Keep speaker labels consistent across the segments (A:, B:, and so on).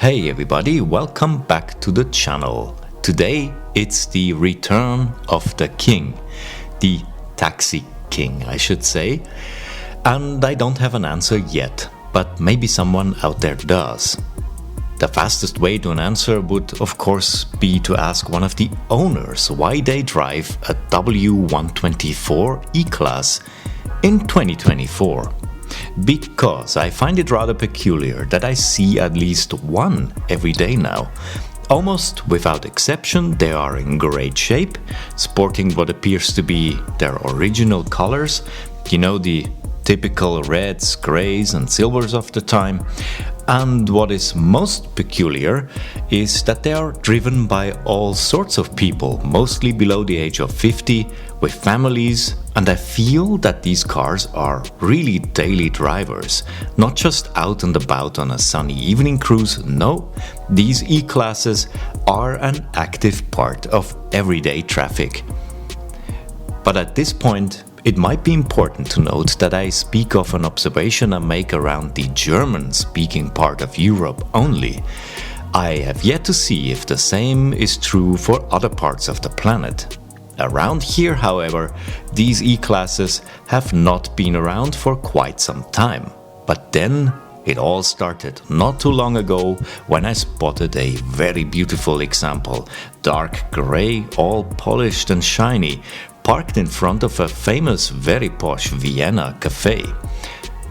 A: Hey everybody, welcome back to the channel. Today it's the return of the king, the taxi king I should say, and I don't have an answer yet, but maybe someone out there does. The fastest way to an answer would of course be to ask one of the owners why they drive a W124 E-Class in 2024. Because I find it rather peculiar that I see at least one every day now. Almost without exception, they are in great shape, sporting what appears to be their original colors, you know, the typical reds, greys and silvers of the time. And what is most peculiar is that they are driven by all sorts of people, mostly below the age of 50, with families, and I feel that these cars are really daily drivers, not just out and about on a sunny evening cruise. No, these E-Classes are an active part of everyday traffic. But at this point, it might be important to note that I speak of an observation I make around the German-speaking part of Europe only. I have yet to see if the same is true for other parts of the planet. Around here, however, these E-Classes have not been around for quite some time. But then it all started not too long ago when I spotted a very beautiful example, dark grey, all polished and shiny, parked in front of a famous, very posh Vienna cafe.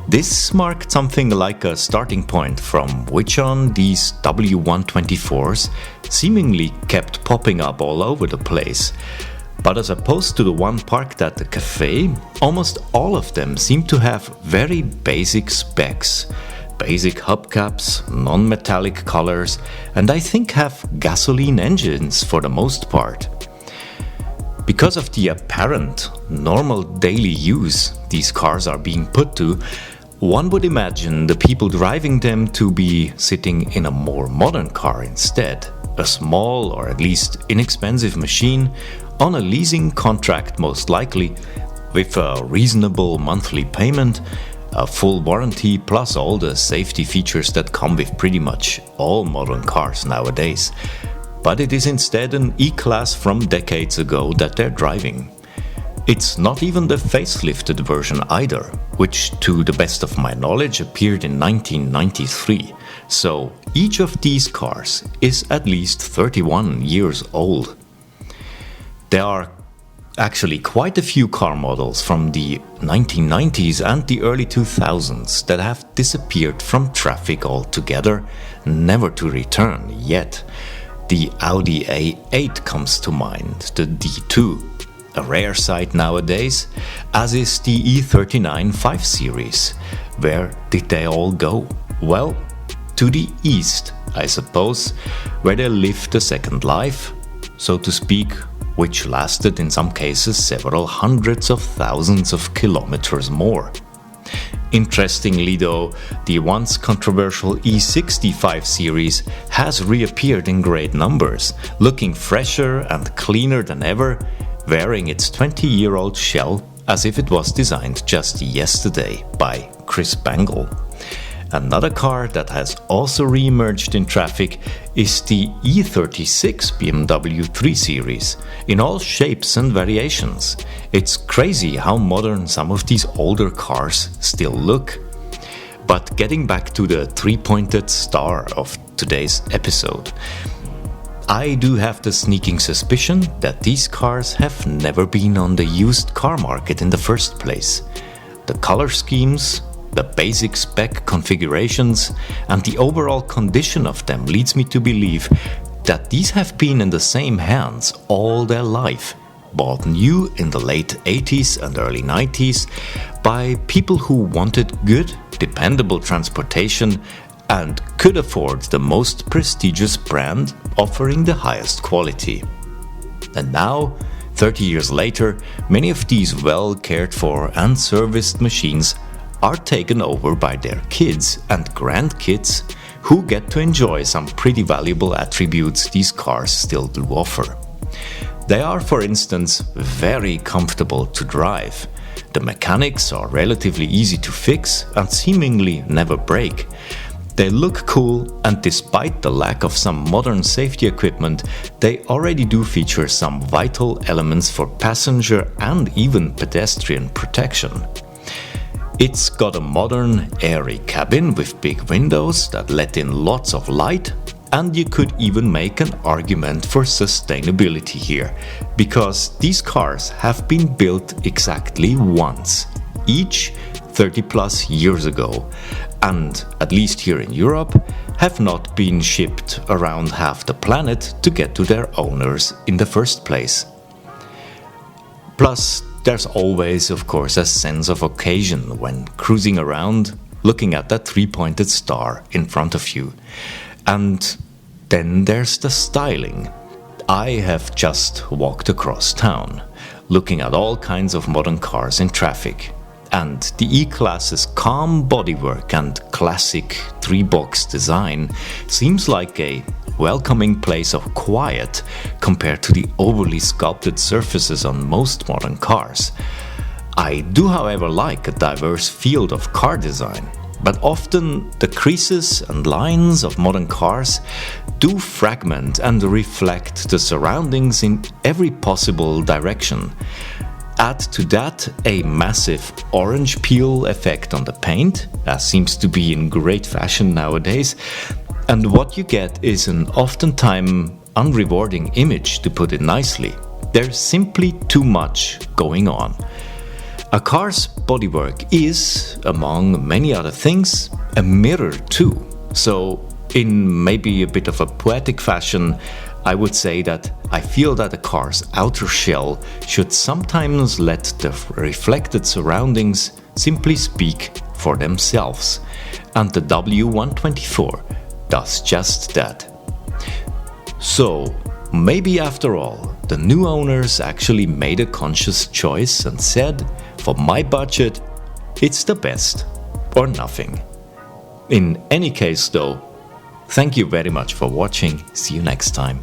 A: This marked something like a starting point from which on these W124s seemingly kept popping up all over the place. But as opposed to the one parked at the cafe, almost all of them seem to have very basic specs. Basic hubcaps, non-metallic colors, and I think have gasoline engines for the most part. Because of the apparent normal daily use these cars are being put to, one would imagine the people driving them to be sitting in a more modern car instead, a small or at least inexpensive machine on a leasing contract most likely, with a reasonable monthly payment, a full warranty plus all the safety features that come with pretty much all modern cars nowadays. But it is instead an E-Class from decades ago that they're driving. It's not even the facelifted version either, which to the best of my knowledge appeared in 1993. So each of these cars is at least 31 years old. There are actually quite a few car models from the 1990s and the early 2000s that have disappeared from traffic altogether, never to return yet. The Audi A8 comes to mind, the D2, a rare sight nowadays, as is the E39 5 Series. Where did they all go? Well, to the east, I suppose, where they lived a second life, so to speak, which lasted in some cases several hundreds of thousands of kilometers more. Interestingly though, the once controversial E65 series has reappeared in great numbers, looking fresher and cleaner than ever, wearing its 20-year-old shell as if it was designed just yesterday by Chris Bangle. Another car that has also re-emerged in traffic is the E36 BMW 3 Series, in all shapes and variations. It's crazy how modern some of these older cars still look. But getting back to the three-pointed star of today's episode, I do have the sneaking suspicion that these cars have never been on the used car market in the first place. The color schemes, the basic spec configurations and the overall condition of them leads me to believe that these have been in the same hands all their life, bought new in the late 80s and early 90s by people who wanted good, dependable transportation and could afford the most prestigious brand offering the highest quality. And now, 30 years later, many of these well cared for and serviced machines are taken over by their kids and grandkids who get to enjoy some pretty valuable attributes these cars still do offer. They are, for instance, very comfortable to drive. The mechanics are relatively easy to fix and seemingly never break. They look cool, and despite the lack of some modern safety equipment, they already do feature some vital elements for passenger and even pedestrian protection. It's got a modern, airy cabin with big windows that let in lots of light, and you could even make an argument for sustainability here, because these cars have been built exactly once, each 30 plus years ago, and, at least here in Europe, have not been shipped around half the planet to get to their owners in the first place. Plus, there's always, of course, a sense of occasion when cruising around, looking at that three-pointed star in front of you. And then there's the styling. I have just walked across town, looking at all kinds of modern cars in traffic. And the E-Class's calm bodywork and classic three-box design seems like a welcoming place of quiet compared to the overly sculpted surfaces on most modern cars. I do, however, like a diverse field of car design, but often the creases and lines of modern cars do fragment and reflect the surroundings in every possible direction. Add to that a massive orange peel effect on the paint, as seems to be in great fashion nowadays, and what you get is an oftentimes unrewarding image, to put it nicely. There's simply too much going on. A car's bodywork is, among many other things, a mirror too. So, in maybe a bit of a poetic fashion, I would say that I feel that a car's outer shell should sometimes let the reflected surroundings simply speak for themselves. And the W124 does just that. So, maybe after all, the new owners actually made a conscious choice and said, for my budget, it's the best or nothing. In any case though, thank you very much for watching. See you next time.